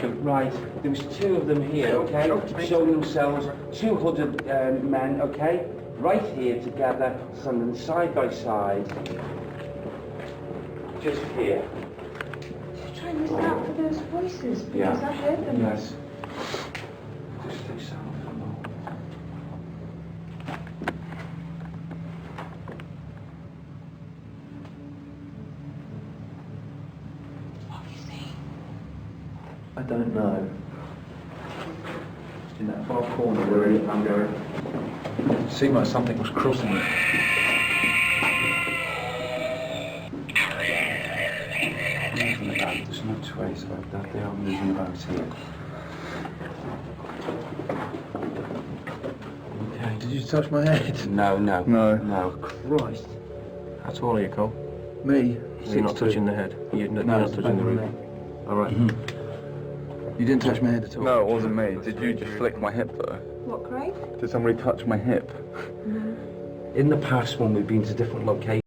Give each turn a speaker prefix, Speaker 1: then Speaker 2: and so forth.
Speaker 1: second.
Speaker 2: Right, there was two of them here, okay? Showing themselves, two hooded men, okay? Right here together, standing side by side. Just here.
Speaker 3: Just try and listen out for those voices, because
Speaker 2: Yeah.
Speaker 3: I heard them.
Speaker 2: Yes. Just stay silent for a moment.
Speaker 1: I don't know. In that far corner where I'm going. It seemed like something was crossing it.
Speaker 2: Moving about, there's no trace like that, they are moving about here. Okay.
Speaker 1: Did you touch my head?
Speaker 2: No.
Speaker 1: No.
Speaker 2: Christ.
Speaker 4: How tall are you, Cole?
Speaker 1: Me?
Speaker 4: You're not touching the head. You're not
Speaker 1: it's
Speaker 4: touching the roof. All right.
Speaker 1: You didn't touch my head at all?
Speaker 5: No, it wasn't me. Did you just flick my hip though?
Speaker 3: What, Craig?
Speaker 5: Did somebody touch my hip?
Speaker 2: In the past when we've been to different locations,